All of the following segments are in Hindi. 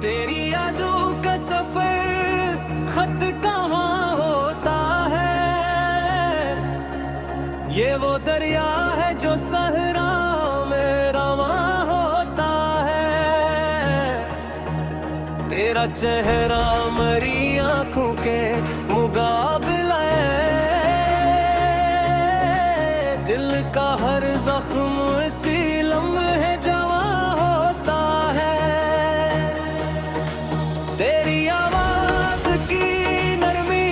तेरी यादों का सफर खत कहाँ होता है, ये वो दरिया है जो सहरा में रवां होता है। तेरा चेहरा मरी आंखों के मुकाबला है, दिल का हर जख्म इसी लम्हे जवां होता है। तेरी आवाज की नरमी,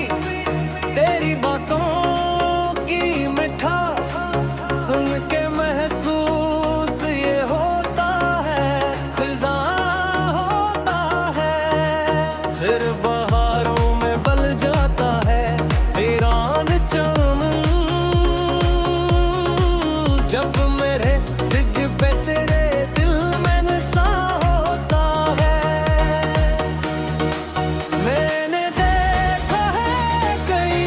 तेरी बातों की मिठास सुन के महसूस ये होता है, खिज़ां होता है। फिर बहारों में बल जाता है वीरान चमन, जब मेरे दिल पे तेरे दिल में नशा होता है। मैंने देखा है कई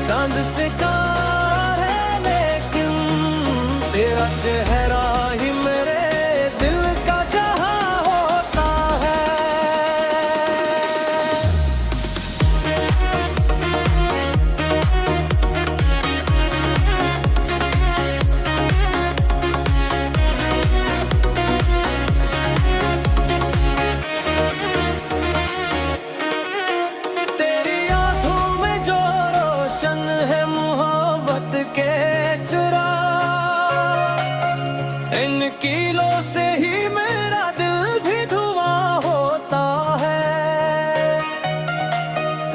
चांद से कहा है, लेकिन तेरा चेहरा ही मेरे दिल का जहां होता है। तेरी आंखों में जो रोशन है मोहब्बत के चुरा, इन कीलों से ही मेरा दिल भी धुआं होता है।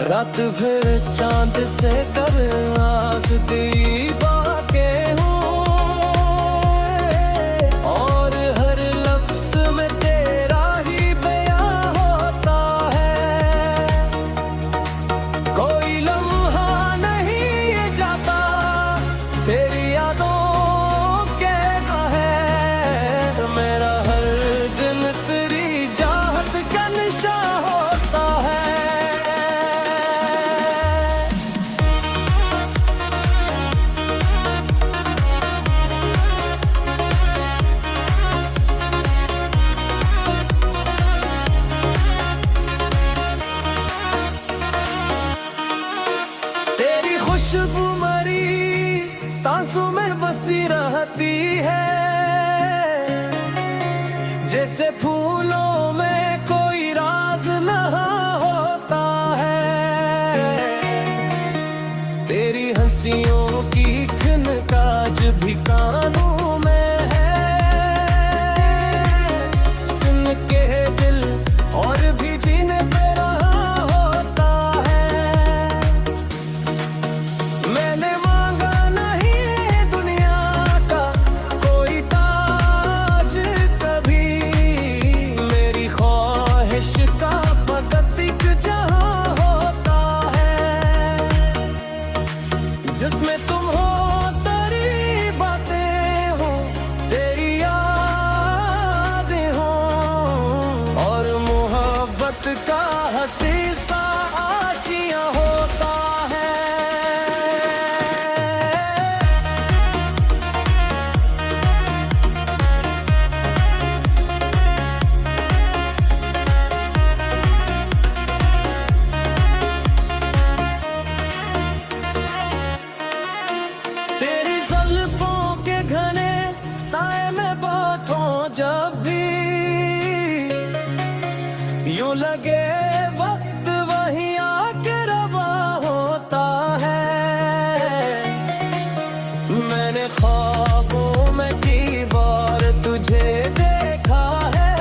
रात भर चांद से कर आखती बातें हूँ, और हर लफ्ज में तेरा ही बयां होता है। कोई लम्हा नहीं ये जाता तेरी यादों के है, मेरा हर दिन तेरी चाहत का नशा होता है। तेरी खुशबू मरी सांसों में बसी रहती है, जैसे फूलों में कोई राज नहा होता है। तेरी हंसियों की खनकाज भी कानों में है, सुन के दिल और भी जीने पे रहा होता है। मैंने मांगा नहीं दुनिया का कोई ताज कभी, मेरी ख्वाहिश का फकत एक जहां होता है, जिसमें तुम हो, तेरी बातें हो, तेरी यादें हो, और मोहब्बत का हंसी सा आशियां होता है। तेरी ज़ुल्फ़ों के घने साए में बैठूं जब भी, यूं लगे वक्त वहीं आके रवा होता है। मैंने ख्वाबों में की बार तुझे देखा है,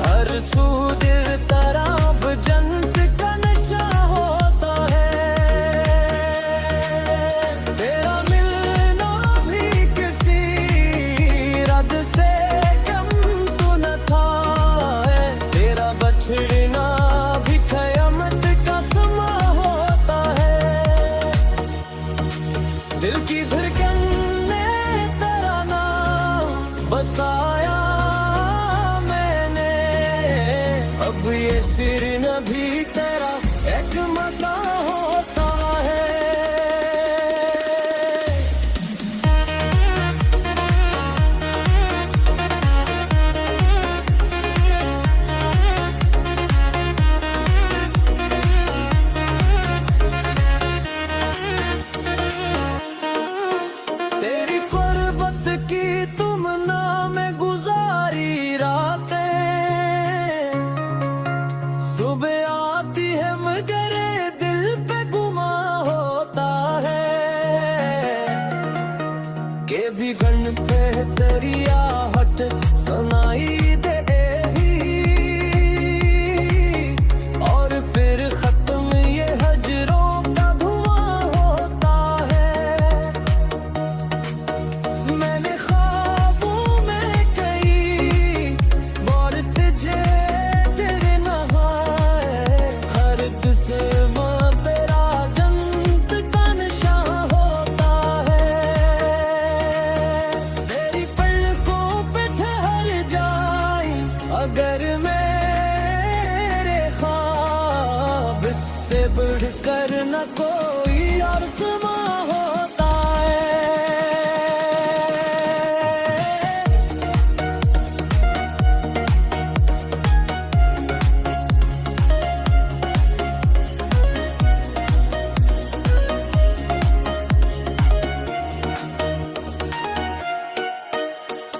हर सू दिल तराब जन्नत का नशा होता है। तेरा मिलना भी किसी रद से कम तो न था,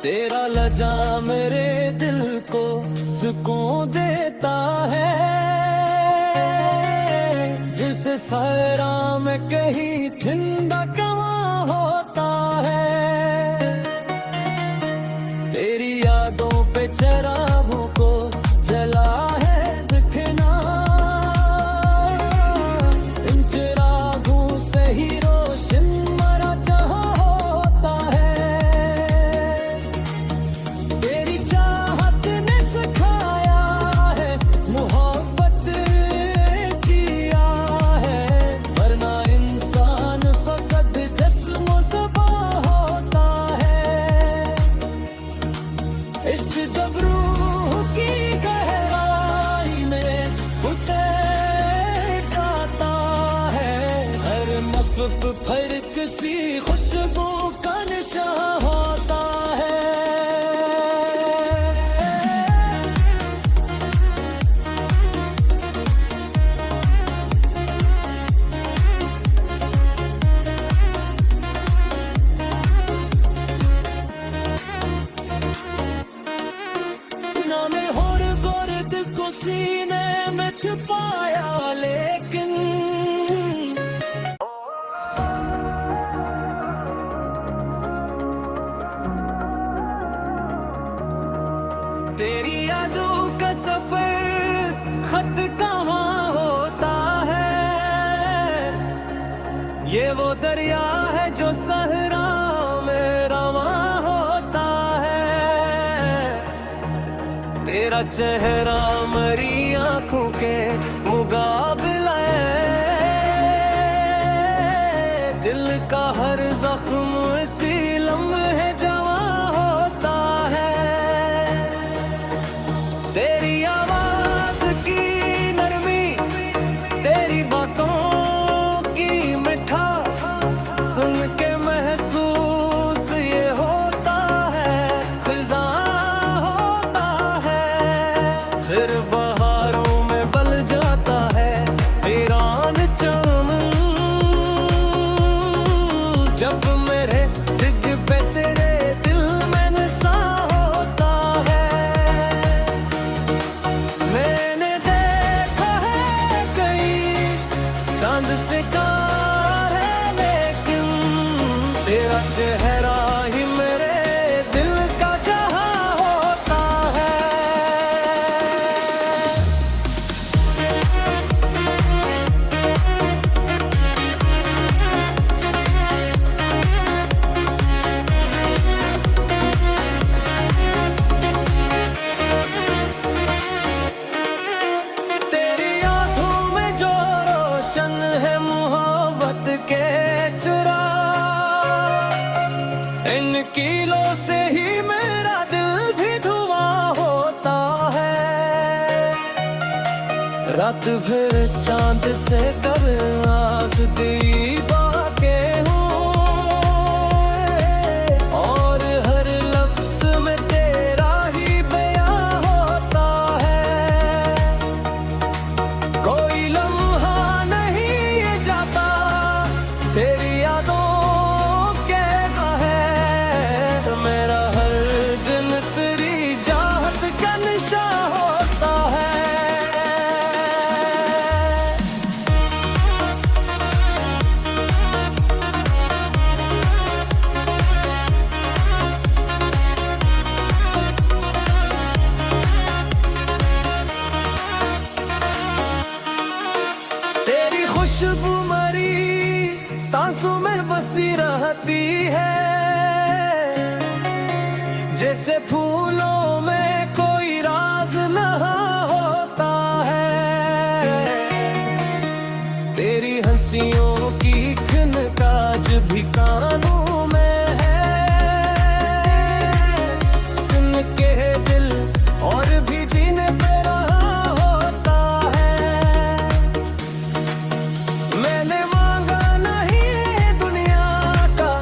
तेरा लजा मेरे दिल को सुकून देता है, जिसे सहरा में कहीं ठंडा कमा होता है। तेरी यादों पे चरागों को जला है दिखना, इन चिरागों से ही रोशन मरा जहां होता है। तेरी चाहत ने सिखाया है मोहब्बत किया है, वरना इंसान फकत जिस्म ज़ुबां होता है। इश्क जब रूह की गहराई में उतर जाता है, हर नफ़्स फर्क सी खुशबू का निशान होता है। नामे होर गोर दिल को सीने में छुपाया, लेकिन तेरी यादों का सफर खत कहाँ होता है। ये वो दरिया है जो सहरा में रवां होता है। तेरा चेहरा मरी आंखों के मुकाबला है, दिल का हर जख्म इसी लम्हे जवां होता है। तेरी आवाज की नरमी, तेरी बातों की मिठास सुन के महसूस ये होता है खिज़ां होता है। फिर बहारों में बल जाता है वीरान चमन, जब मेरे दिल पे तेरे दिल में नशा होता है। मैंने देखा है कहीं चांद सितारे, लेकिन तेरा चेहरा ही मेरे दिल का जहां होता है। तेरी आंखों में जो रोशन है मोहब्बत के चुरा, इन कीलों से ही मेरा दिल भी धुआं होता है। रात भर चांद से कर आखिरी बातें हूँ, और हर लफ्ज में तेरा ही बयां होता है। कोई लम्हा नहीं ये जाता तेरी यादों के है, मेरा हर दिन तेरी चाहत का निशान होता है। तेरी खुशबू मरी सांसों में बसी रहती है, जैसे फूलों में कोई राज लहा होता है। तेरी हंसियों की खनकाज भी कानों में है, सुन के दिल और भी जीने पे रहा होता है। मैंने मांगा नहीं दुनिया का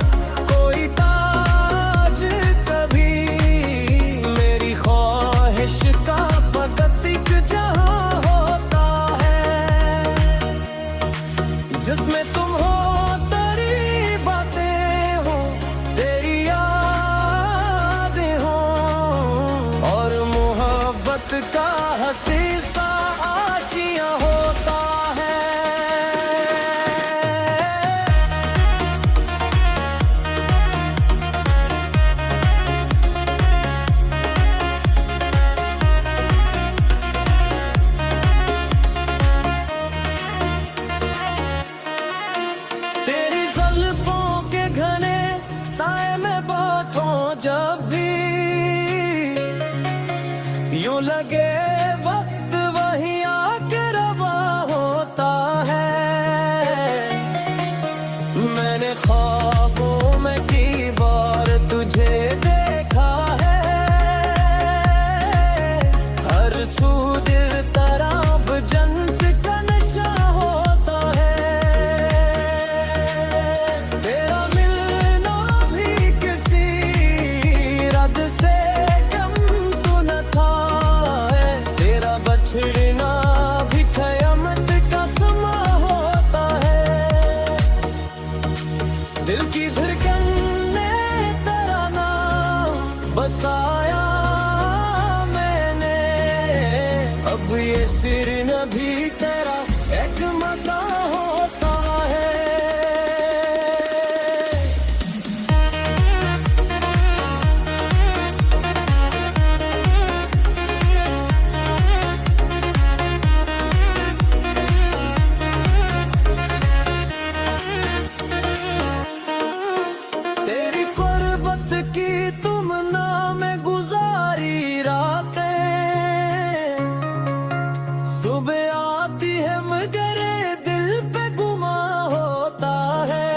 कोई ताज कभी, दिल की धड़कन ने तेरा नाम बसाया मैंने, अब ये सिर न भी तेरा एक मता होता है। तेरी पर्वत की तुमना में गुजारी रातें, सुबह आती है मगर दिल पे गुमा होता है,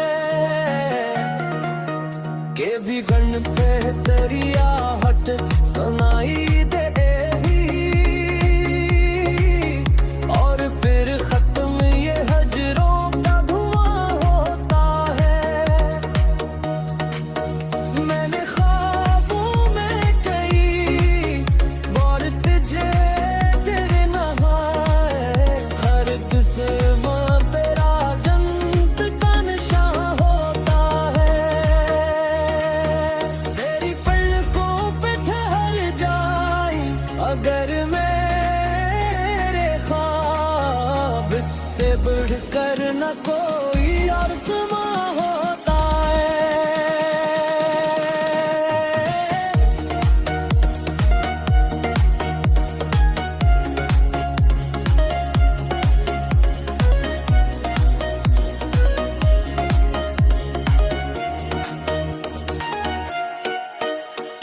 के भी गण पे तेरी आहट सुनाई दे और फिर खत्म ये हजरों का धुआं होता है। मैंने ख्वाबों में कई बार तुझे तेरे नहाए, हर किस्म तेरा जन्नत का निशान होता है। तेरी पलकों पे ठहर जाई अगर मेरे ख्वाब, इससे बढ़कर न कोई और समा होता है।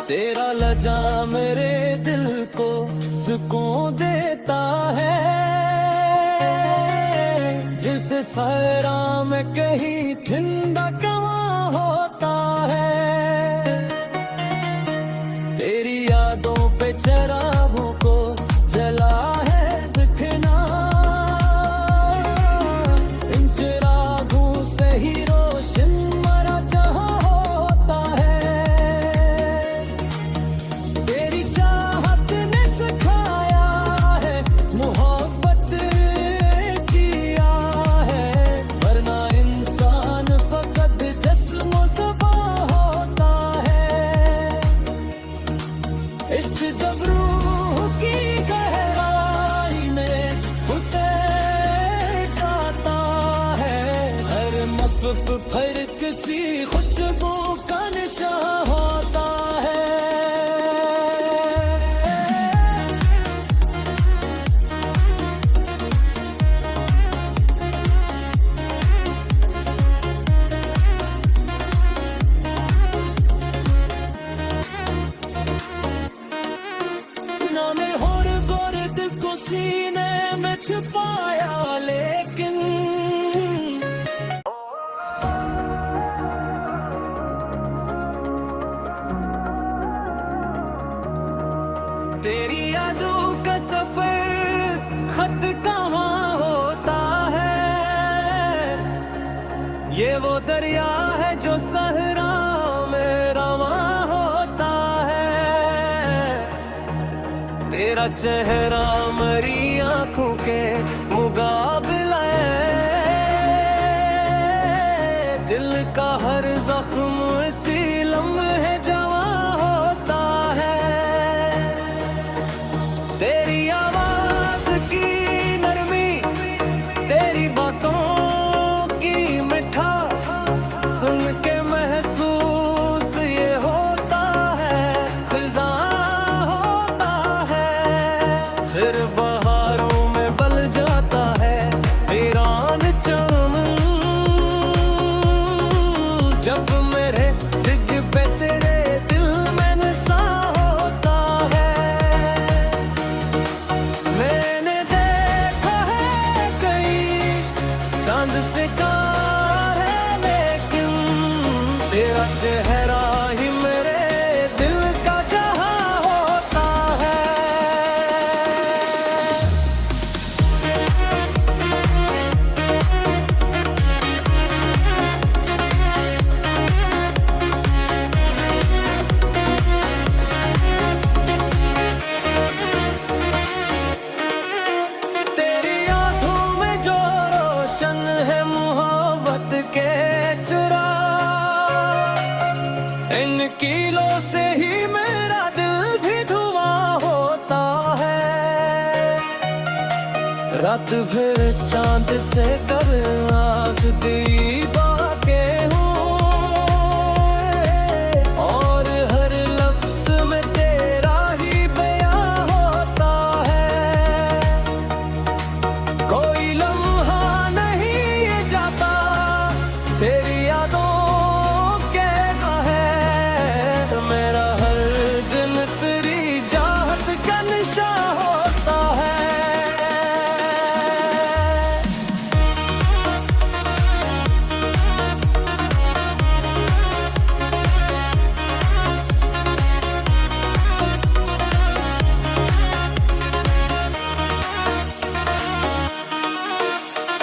तेरा लजा मेरे दिल को सुकून देता है, जिस सहरा में कहीं ठंडा कहाँ होता है। तेरी यादों पे चरागों को जला है दिखना, इन चिरागों से ही रोशन मरा जहाँ होता है। तेरी चाहत ने सिखाया है मोहब्बत किया है, वरना इंसान फकत जिस्म ज़बा होता है। इश्क जब रूह की गहराई में उतर जाता है, हर मफ़क फिर किसी खुशबू का निशान होता है। नामे और गोर दिल को सीने में छुपाया, लेकिन तेरी यादों का सफर खत कहाँ होता है। ये वो दरिया है जो सहरा में रवां होता है। तेरा चेहरा मरी आंखों के मुकाबला है, दिल का हर जख्म इसी लम्हे जवां होता है। तेरी आवाज की नरमी, तेरी बातों की मिठास सुन के महसूस ये होता है, खिज़ां होता है। फिर बहारों में बल जाता है वीरान चमन, जब मेरे दिल पे तेरे कीलों से ही मेरा दिल भी धुआं होता है। रात भर चांद से कर आँख दी बातें हूँ, और हर लफ्ज में तेरा ही बयां होता है। कोई लम्हा नहीं ये जाता तेरी यादों के है। मेरा हर दिन तेरी चाहत का निशा होता है।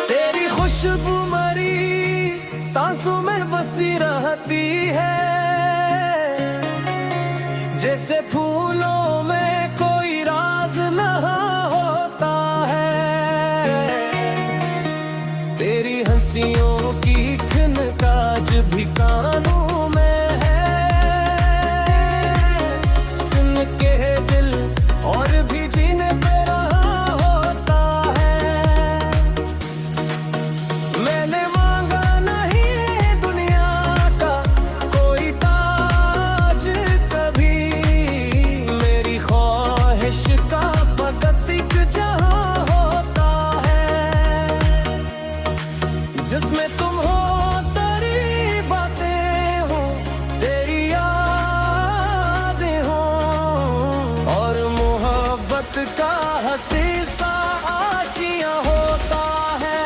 तेरी खुशबू मरी सांसों में बसी रहती है, जैसे फूलों में कोई राज लहा होता है। तेरी हंसियों की खनकाज भी कानों में है, सुन के दिल और भी जीने पे रहा होता है। मैंने मांगा नहीं दुनिया का कोई ताज कभी, मेरी ख्वाहिश का फकत एक जहां होता है, जिसमें तुम हो, तेरी बातें हो, तेरी यादें हो, और मोहब्बत का हंसी सा आशियां होता है।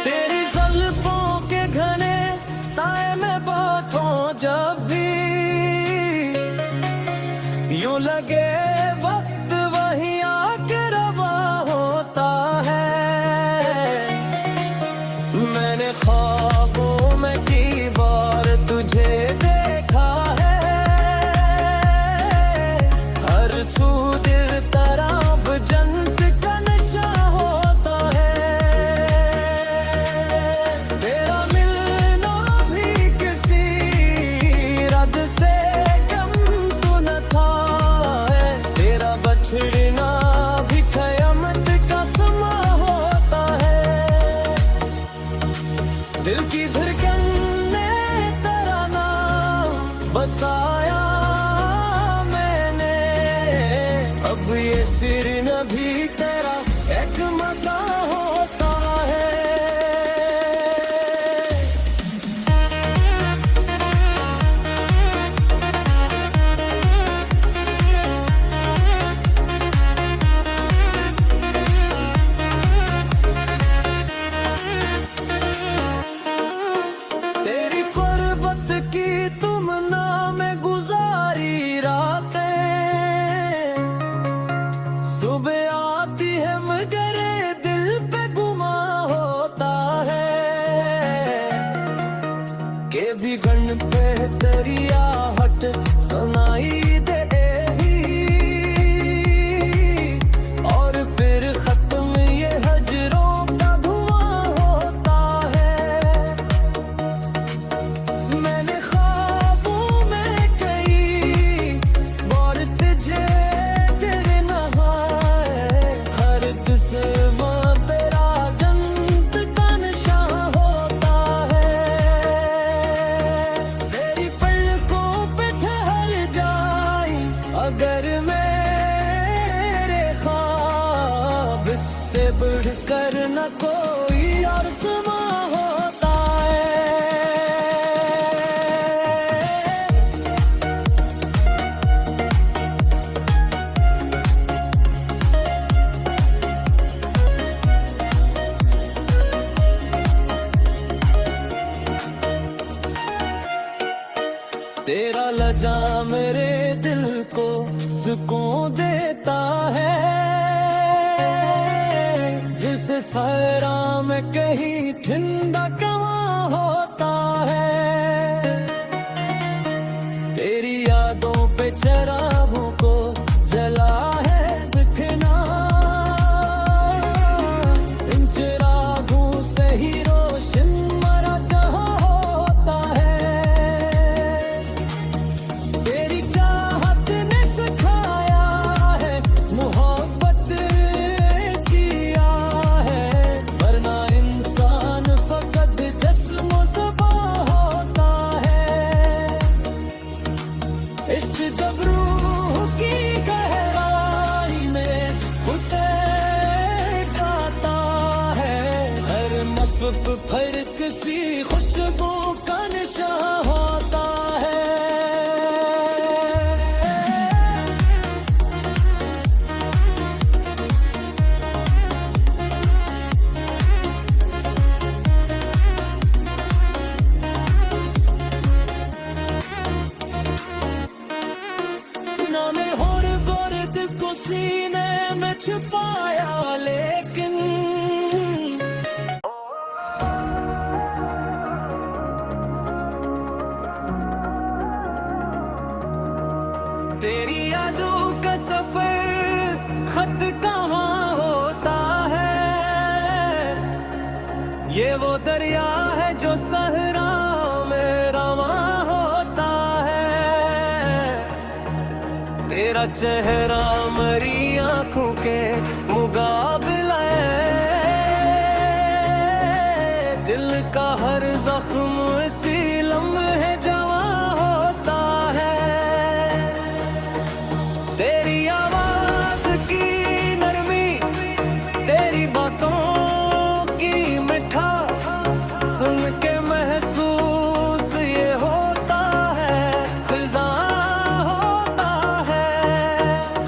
तेरी ज़ुल्फ़ों के घने साए में बैठूं जब भी, यूं लगे वक्त वहीं आके रवा होता है। मैंने ख्वाबों में की बार तुझे देखा है, हर सू दिल तराब जन्नत का नशा होता है। तेरा मिलना भी किसी रद से कम तो न था है, तेरा बछड़ना भी क़यामत का समा होता है। दिल की धड़कन ने तेरा नाम बसाया मैंने, अब ये सिर न भी तेरा एक मकान होता है। तेरी कुर्बत की तुमना में गुजारी रातें, सुबह आती है मगर दिल पे गुमा होता है। के भी गन पे तेरी आहट सुनाई दे ही, और फिर खत्म ये हजरों का धुआं होता है। मैंने ख्वाबों में कई बार तुझे दिल नहाए, हर किस्म तेरा जन्नत का निशान होता है। तेरी पलकों पे ठहर जाई अगर मेरे ख्वाब, इससे बढ़कर न कोई और समा होता है। तेरा लजा मेरे दिल को सुकून देता है, जिसे सहरा में कहीं ठंडा कहाँ होता है। हर किसी खुशबू का नशा होता है। नामे और गोरे दिल को सीने में छुपाया, लेकिन तेरी यादों का सफर खत कहाँ होता है। ये वो दरिया है जो सहरा में रवां होता है। तेरा चेहरा मरी आंखों के मुकाबला है। दिल का हर जख्म इसी लम्हे जवां होता है। तेरी आवाज की नरमी, तेरी बातों की मिठास सुन के महसूस ये होता है, खिज़ां होता है।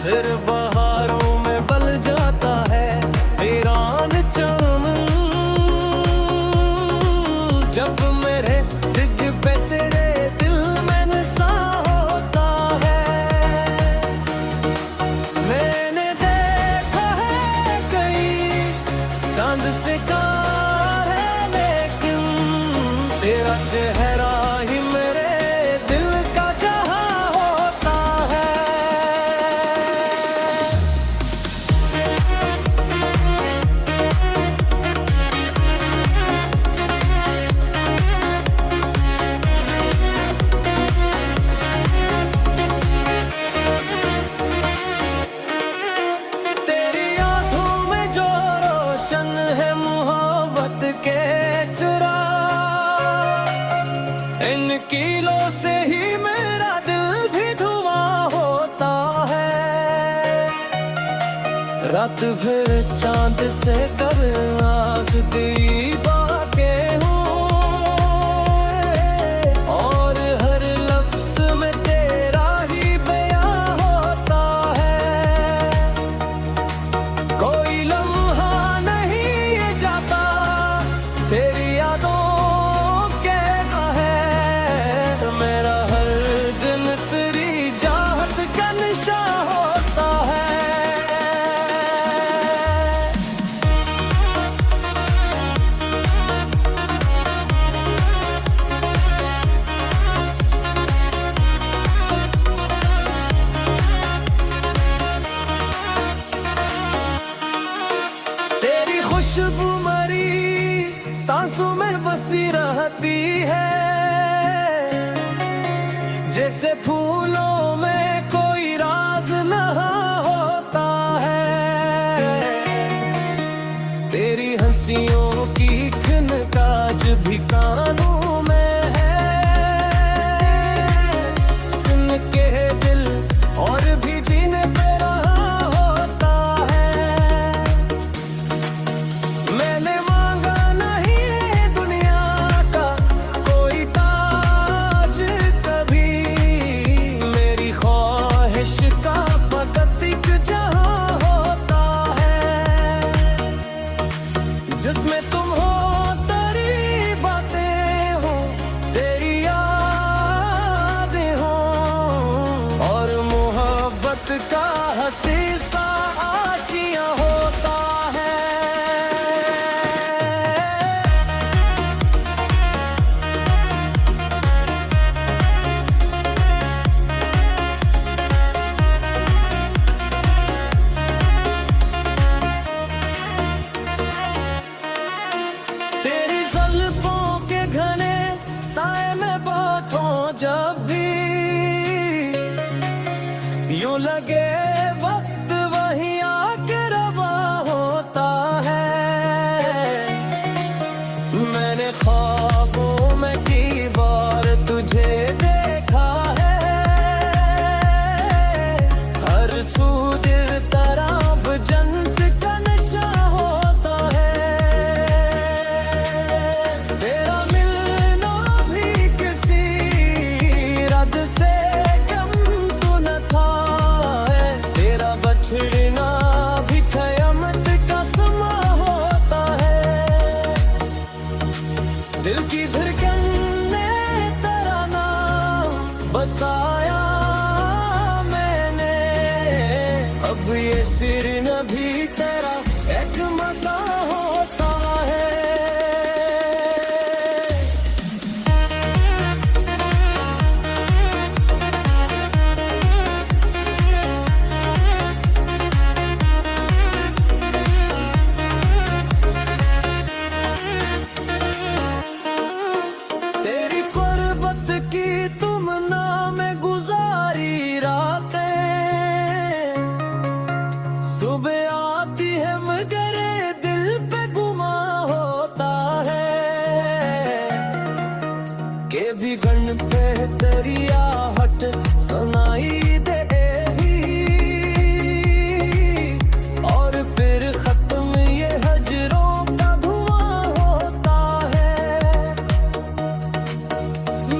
फिर बहारों में बल जाता है वीरान चमन, जब मेरे दिल पे तेरे दिल में नशा होता है। मैंने देखा है कई चांद से कार है, लेकिन तेरा चेहरा ही मेरे दिल का जहां होता है। तेरी आंखों में जो रोशन है मोहब्बत के चुरा, इन कीलों से ही मेरा दिल भी धुआं होता है। रात भर चांद से कर आखिरी बातें हूँ, और हर लफ्ज में तेरा ही बयां होता है। कोई लम्हा नहीं ये जाता तेरी यादों के है। मेरा हर दिन तेरी चाहत का नशा होता है। तेरी खुशबू मरी सांसों में बसी रहती है, जैसे फूलों में कोई राज नहा होता है। तेरी हंसियों की खनकाज भी कानों में है, सुन के दिल और भी जीने पे रहा होता है। मैंने मांगा नहीं दुनिया का कोई ताज कभी, मेरी ख्वाहिश का फकत एक जहां होता है, जिसमें तुम हो, तेरी बातें हो, तेरी यादें हो, और मोहब्बत का हंसी सा आशियां होता है। तेरी ज़ुल्फ़ों के घने साए में बैठूं जब भी, यूं लगे वक्त वहीं आके रवा होता है। मैंने ख्वाबों में की बार तुझे देखा है, हर सू दिल तराब जन्नत का नशा होता है। दिल की धड़कन ने तेरा नाम बसाया मैंने, अब ये सिर न भी तेरा एक मता होता है। तेरी कुर्बत की तुमना में गुजारी रातें, सुबह आती है मगर दिल पे गुमा होता है, के भी गण पे तेरी आहट सुनाई दे और फिर खत्म ये हजरों का धुआं होता है।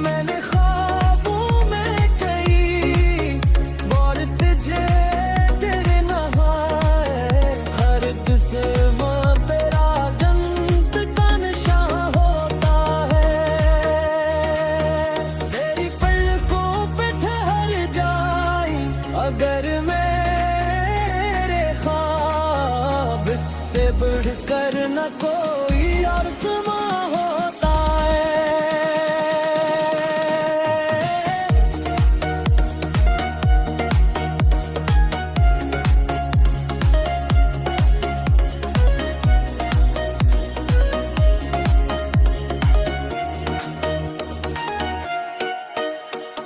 मैंने ख्वाबों में कई बार तुझे तेरे नहाए, हर किस्म तेरा जन्नत का निशान होता है। तेरी पलकों पे ठहर जाई अगर मेरे ख्वाब, इससे बढ़कर न कोई और समा होता है।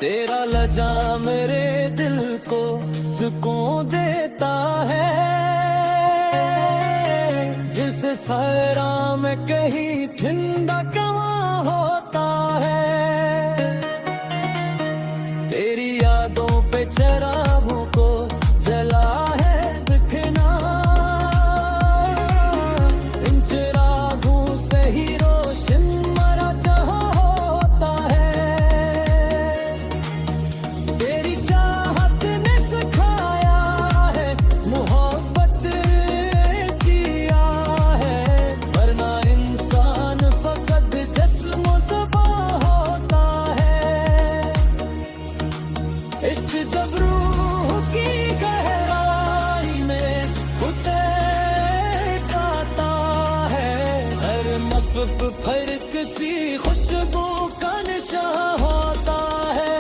तेरा लजा मेरे दिल को सुकून देता है, जिस सहरा में कहीं ठंडा कमा होता है। तेरी यादों पे चरागों को जला है बिखना, इन चिरागों से ही रोशन मरा जहां होता है। तेरी चाहत ने सिखाया है मोहब्बत किया है, वरना इंसान फकत जिस्म ज़बां होता है। इश्क जब रूह की गहराई में उतर जाता है, हर मफ़्त फर्क सी खुशबू का निशान होता है।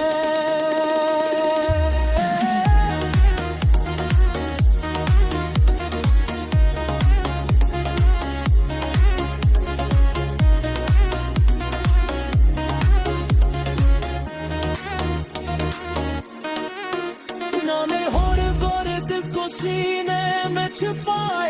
नामे होर गोर दिल को सीने में छुपाया